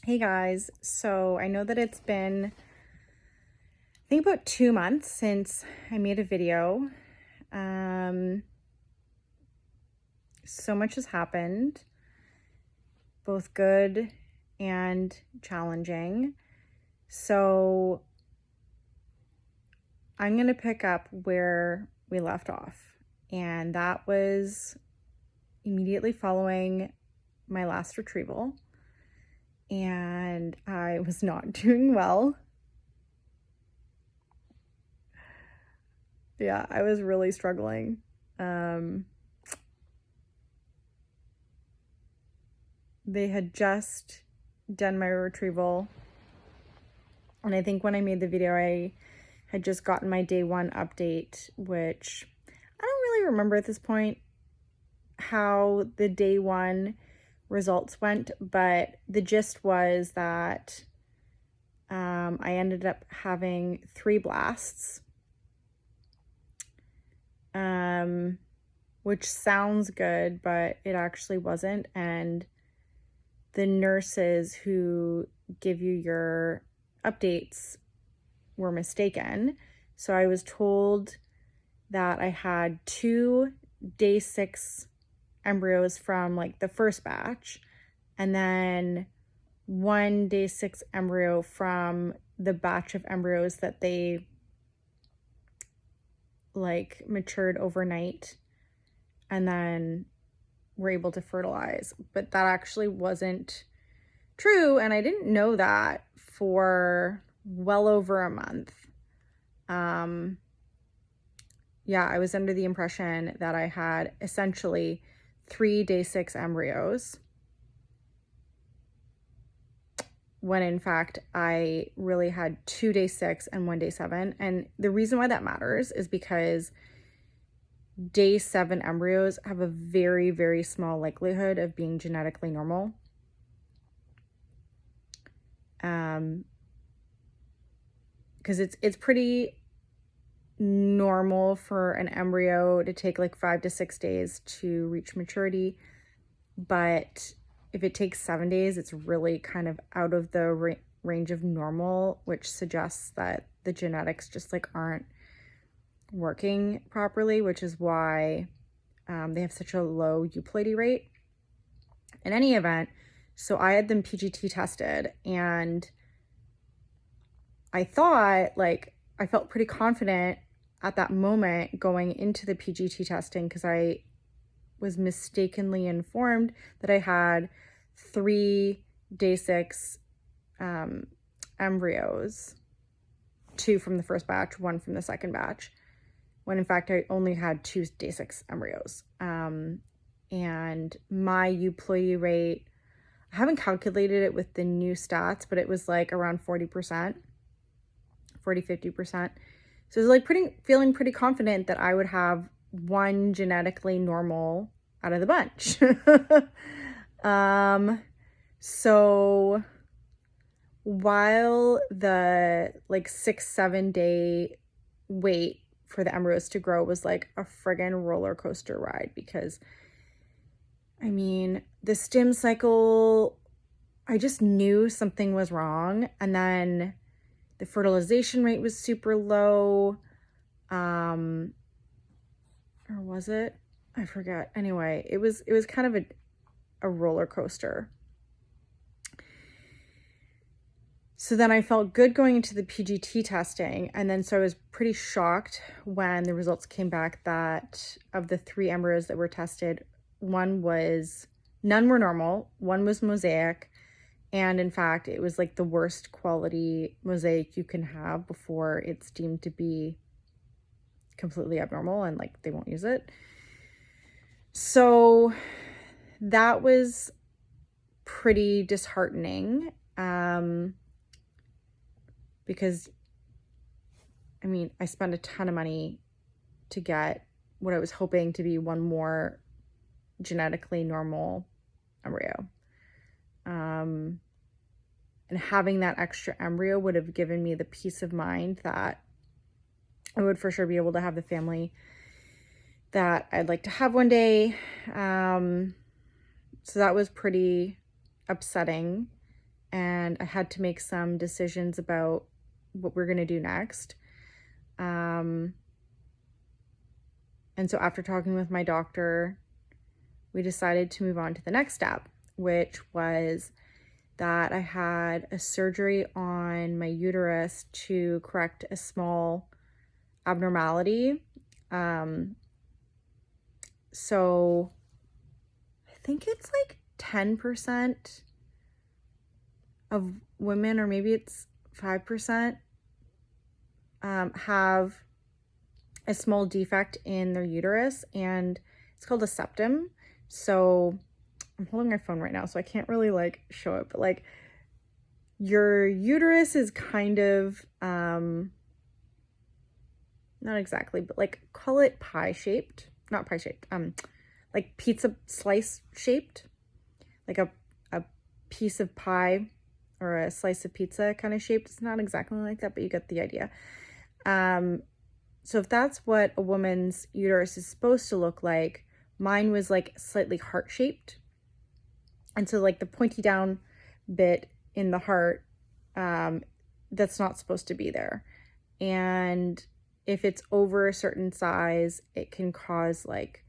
Hey guys, so I know that it's been, I think about 2 months since I made a video. Um, so much has happened, both good and challenging. So I'm going to pick up where we left off. And that was immediately following my last retrieval. And I was not doing well. Yeah, I was really struggling. They had just done my retrieval, and I think when I made the video, I had just gotten my day one update, which I don't really remember at this point how the day one results went, but the gist was that I ended up having 3 blasts, which sounds good, but it actually wasn't. And the nurses who give you your updates were mistaken. So I was told that I had 2 day 6 embryos from like the first batch, and then 1 day 6 embryo from the batch of embryos that they like matured overnight and then were able to fertilize. But that actually wasn't true, and I didn't know that for well over a month. Yeah, I was under the impression that I had essentially 3 day 6 embryos, when in fact I really had 2 day 6 and 1 day 7. And the reason why that matters is because day 7 embryos have a very, very small likelihood of being genetically normal. Because it's pretty normal for an embryo to take like 5 to 6 days to reach maturity, but if it takes 7 days, it's really kind of out of the range of normal, which suggests that the genetics just like aren't working properly, which is why they have such a low euploidy rate. In any event, so I had them PGT tested, and I thought, like, I felt pretty confident at that moment going into the PGT testing, because I was mistakenly informed that I had 3 day 6 embryos, 2 from the first batch, 1 from the second batch, when in fact I only had 2 day 6 embryos. And my euploidy rate, I haven't calculated it with the new stats, but it was like around 40%, 40-50%. So it was like feeling pretty confident that I would have 1 genetically normal out of the bunch. So while the like 6-7 day wait for the embryos to grow was like a friggin' roller coaster ride, because I mean, the stim cycle, I just knew something was wrong. And then the fertilization rate was super low. Or was it? I forget. Anyway, it was kind of a roller coaster. So then I felt good going into the PGT testing. And then so I was pretty shocked when the results came back that of the 3 embryos that were tested, none were normal, 1 was mosaic. And in fact, it was like the worst quality mosaic you can have before it's deemed to be completely abnormal and like they won't use it. So that was pretty disheartening, because I mean, I spent a ton of money to get what I was hoping to be 1 more genetically normal embryo. And having that extra embryo would have given me the peace of mind that I would for sure be able to have the family that I'd like to have one day. So that was pretty upsetting. and I had to make some decisions about what we're going to do next. And so after talking with my doctor, we decided to move on to the next step, which was that I had a surgery on my uterus to correct a small abnormality. So I think it's like 10% of women, or maybe it's 5%, have a small defect in their uterus, and it's called a septum. So I'm holding my phone right now, so I can't really like show it, but like your uterus is kind of, not exactly, but like call it pie shaped, not pie shaped, like pizza slice shaped, like a piece of pie or a slice of pizza kind of shaped. It's not exactly like that, but you get the idea. So if that's what a woman's uterus is supposed to look like, mine was like slightly heart-shaped. And so like the pointy down bit in the heart, that's not supposed to be there. And if it's over a certain size, it can cause like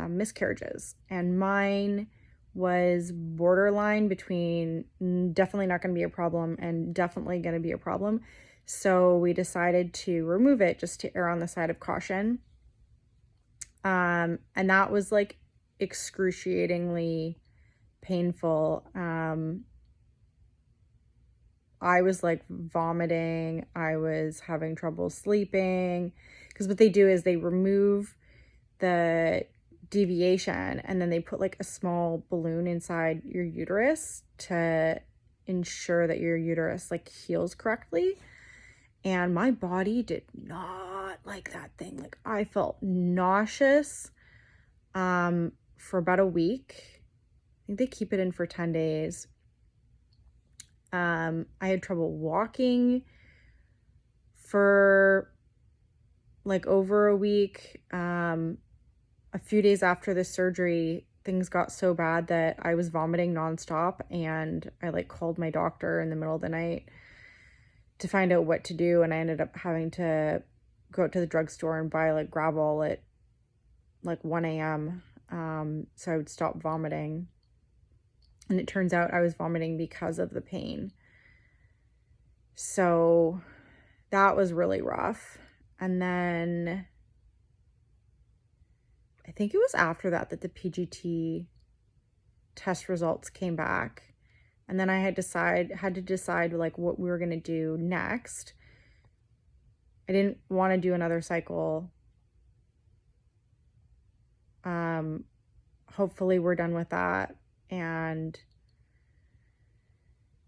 miscarriages. And mine was borderline between definitely not going to be a problem and definitely going to be a problem. So we decided to remove it just to err on the side of caution. And that was like excruciatingly painful. I was like vomiting. I was having trouble sleeping, because what they do is they remove the deviation and then they put like a small balloon inside your uterus to ensure that your uterus like heals correctly. And my body did not like that thing. Like I felt nauseous for about a week. I think they keep it in for 10 days. I had trouble walking for like over a week. A few days after the surgery, things got so bad that I was vomiting nonstop, and I like called my doctor in the middle of the night to find out what to do, and I ended up having to go out to the drugstore and buy like Gravol at like 1 a.m. So I would stop vomiting. And it turns out I was vomiting because of the pain. So that was really rough. And then I think it was after that the PGT test results came back. And then I had to decide like what we were going to do next. I didn't want to do another cycle. Hopefully we're done with that. And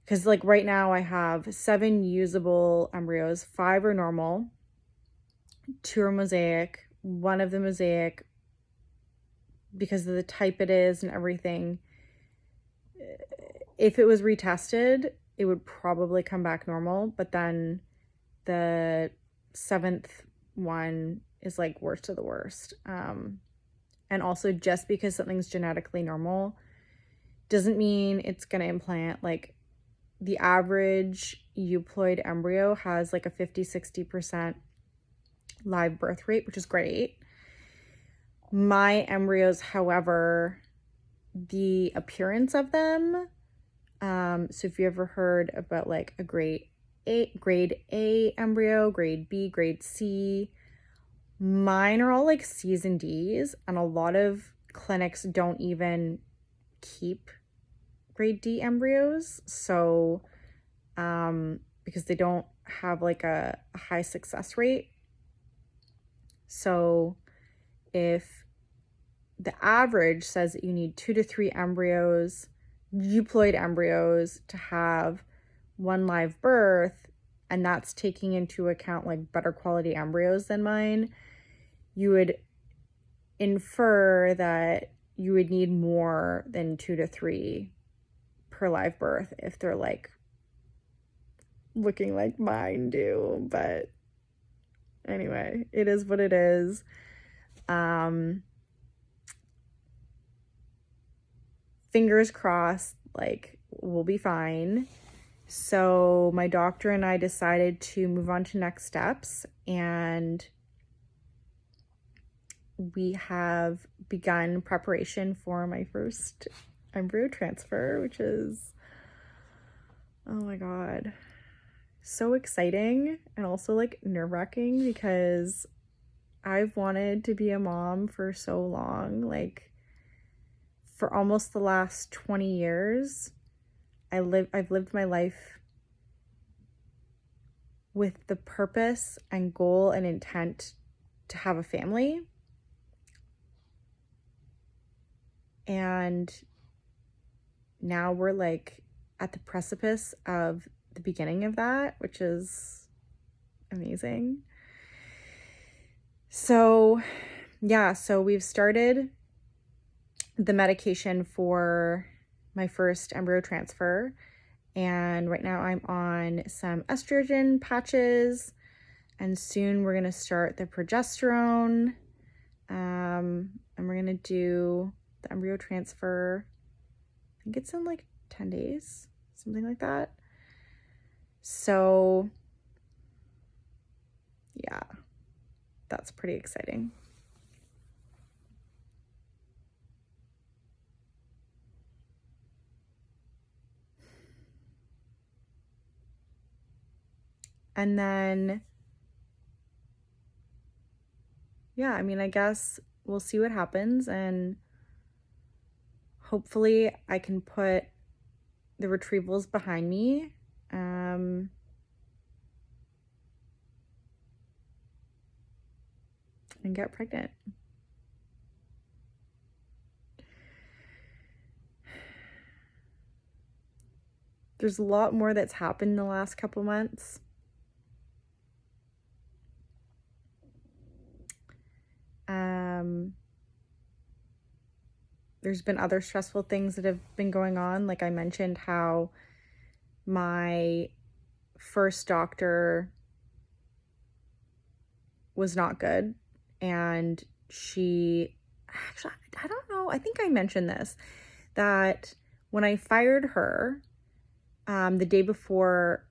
because like right now I have 7 usable embryos. 5 are normal, 2 are mosaic. One of the mosaic, because of the type it is and everything, if it was retested, it would probably come back normal. But then the 7th one is like worst of the worst. And also, just because something's genetically normal doesn't mean it's going to implant. Like the average euploid embryo has like a 50-60% live birth rate, which is great. My embryos, however, the appearance of them, so if you ever heard about like a grade A embryo, grade B, grade C, mine are all like C's and D's, and a lot of clinics don't even keep grade D embryos. So because they don't have like a high success rate. So if the average says that you need 2 to 3 embryos, euploid embryos, to have 1 live birth, and that's taking into account like better quality embryos than mine, you would infer that you would need more than 2 to 3 per live birth if they're like looking like mine do. But anyway, it is what it is. Fingers crossed, like we'll be fine. So my doctor and I decided to move on to next steps, and we have begun preparation for my first embryo transfer, which is, oh my God, so exciting and also like nerve-wracking because I've wanted to be a mom for so long. Like for almost the last 20 years, I've lived my life with the purpose and goal and intent to have a family. And now we're like at the precipice of the beginning of that, which is amazing. So yeah, so we've started the medication for my first embryo transfer, and right now I'm on some estrogen patches, and soon we're gonna start the progesterone, and we're gonna do the embryo transfer. I think it's in like 10 days, something like that. So yeah, that's pretty exciting. And then, yeah, I mean, I guess we'll see what happens, and hopefully I can put the retrievals behind me. And get pregnant. There's a lot more that's happened in the last couple months. There's been other stressful things that have been going on. Like I mentioned how my first doctor was not good, and she actually, I don't know, I think I mentioned this, that when I fired her, the day before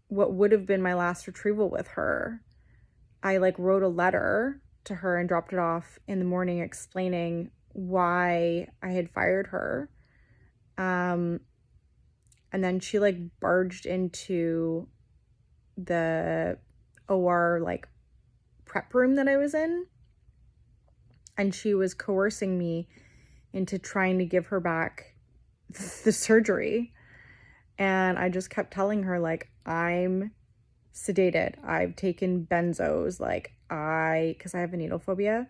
what would have been my last retrieval with her, I like wrote a letter to her and dropped it off in the morning explaining why I had fired her. And then she like barged into the OR like prep room that I was in, and she was coercing me into trying to give her back the surgery. And I just kept telling her, like, I'm sedated. I've taken benzos, like because I have a needle phobia.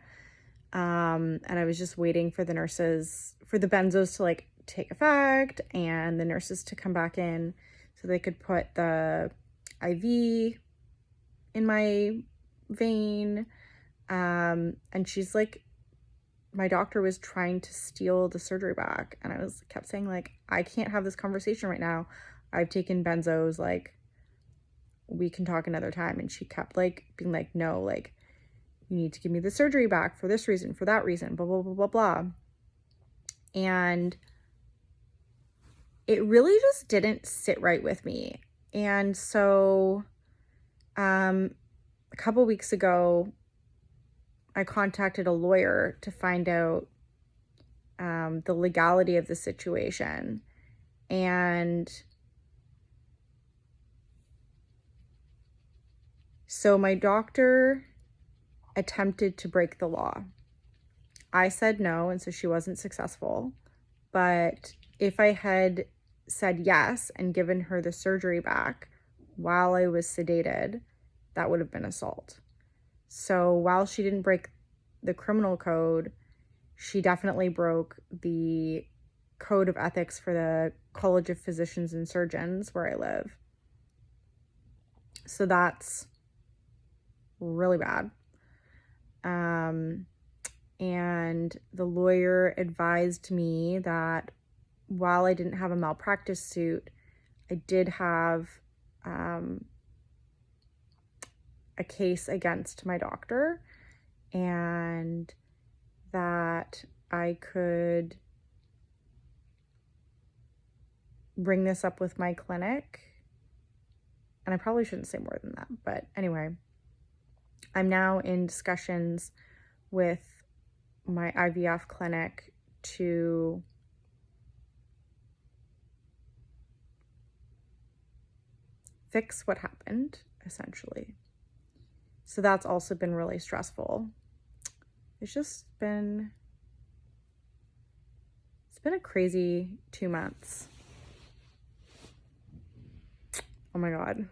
And I was just waiting for the nurses, for the benzos to like take effect and the nurses to come back in so they could put the IV in my vein. And she's like, my doctor was trying to steal the surgery back, and I kept saying, like, I can't have this conversation right now. I've taken benzos, like, we can talk another time. And she kept like being like, no, like, you need to give me the surgery back for this reason, for that reason, blah, blah, blah, blah, blah. And it really just didn't sit right with me. And so a couple weeks ago, I contacted a lawyer to find out the legality of the situation. And so my doctor attempted to break the law. I said no, and so she wasn't successful. But if I had said yes and given her the surgery back while I was sedated, that would have been assault. So while she didn't break the criminal code, she definitely broke the code of ethics for the College of Physicians and Surgeons where I live. So that's really bad. And the lawyer advised me that while I didn't have a malpractice suit, I did have a case against my doctor, and that I could bring this up with my clinic. And I probably shouldn't say more than that. But anyway, I'm now in discussions with my IVF clinic to fix what happened, essentially. So that's also been really stressful. It's been a crazy 2 months. Oh my God.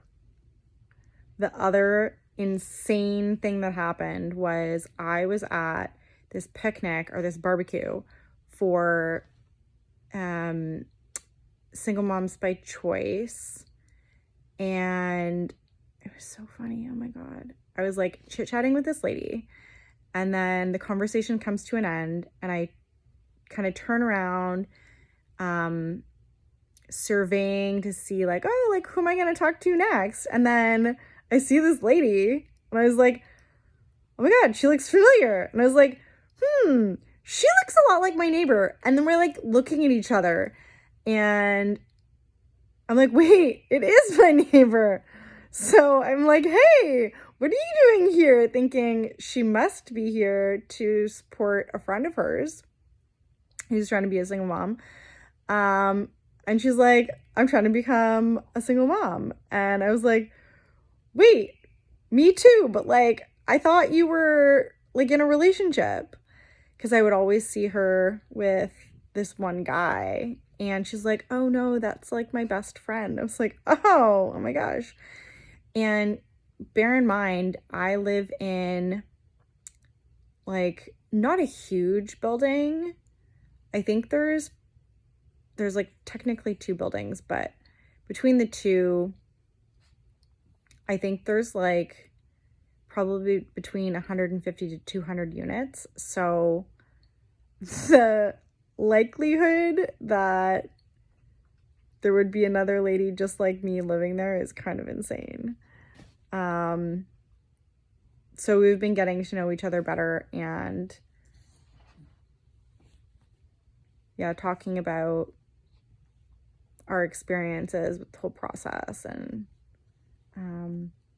The other insane thing that happened was I was at this picnic or this barbecue for Single Moms by Choice. And it was so funny. Oh my God. I was like chit-chatting with this lady, and then the conversation comes to an end, and I kind of turn around, surveying to see like, oh, like who am I going to talk to next? And then I see this lady, and I was like, oh my God, she looks familiar. And I was like, she looks a lot like my neighbor. And then we're like looking at each other, and I'm like, wait, it is my neighbor. So I'm like, hey, what are you doing here? Thinking she must be here to support a friend of hers who's trying to be a single mom. And she's like, I'm trying to become a single mom. And I was like, wait, me too. But like, I thought you were like in a relationship, because I would always see her with this one guy. And she's like, oh no, that's like my best friend. I was like, oh my gosh. And bear in mind, I live in like not a huge building. I think there's like technically 2 buildings, but between the 2, I think there's like probably between 150 to 200 units. So the likelihood that there would be another lady just like me living there is kind of insane. So we've been getting to know each other better, and yeah, talking about our experiences with the whole process and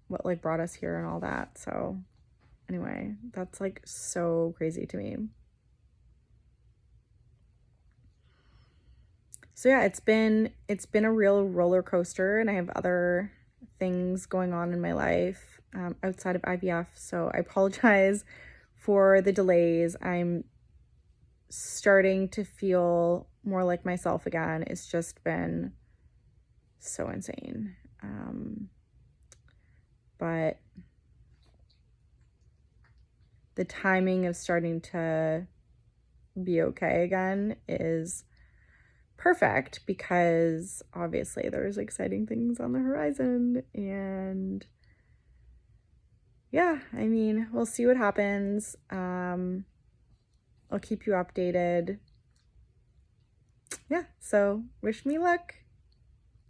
what like brought us here and all that. So anyway, that's like so crazy to me. So yeah, it's been a real roller coaster, and I have other things going on in my life outside of IVF. So I apologize for the delays. I'm starting to feel more like myself again. It's just been so insane. But the timing of starting to be okay again is perfect, because obviously there's exciting things on the horizon. And yeah, I mean, we'll see what happens. I'll keep you updated. Yeah, so wish me luck.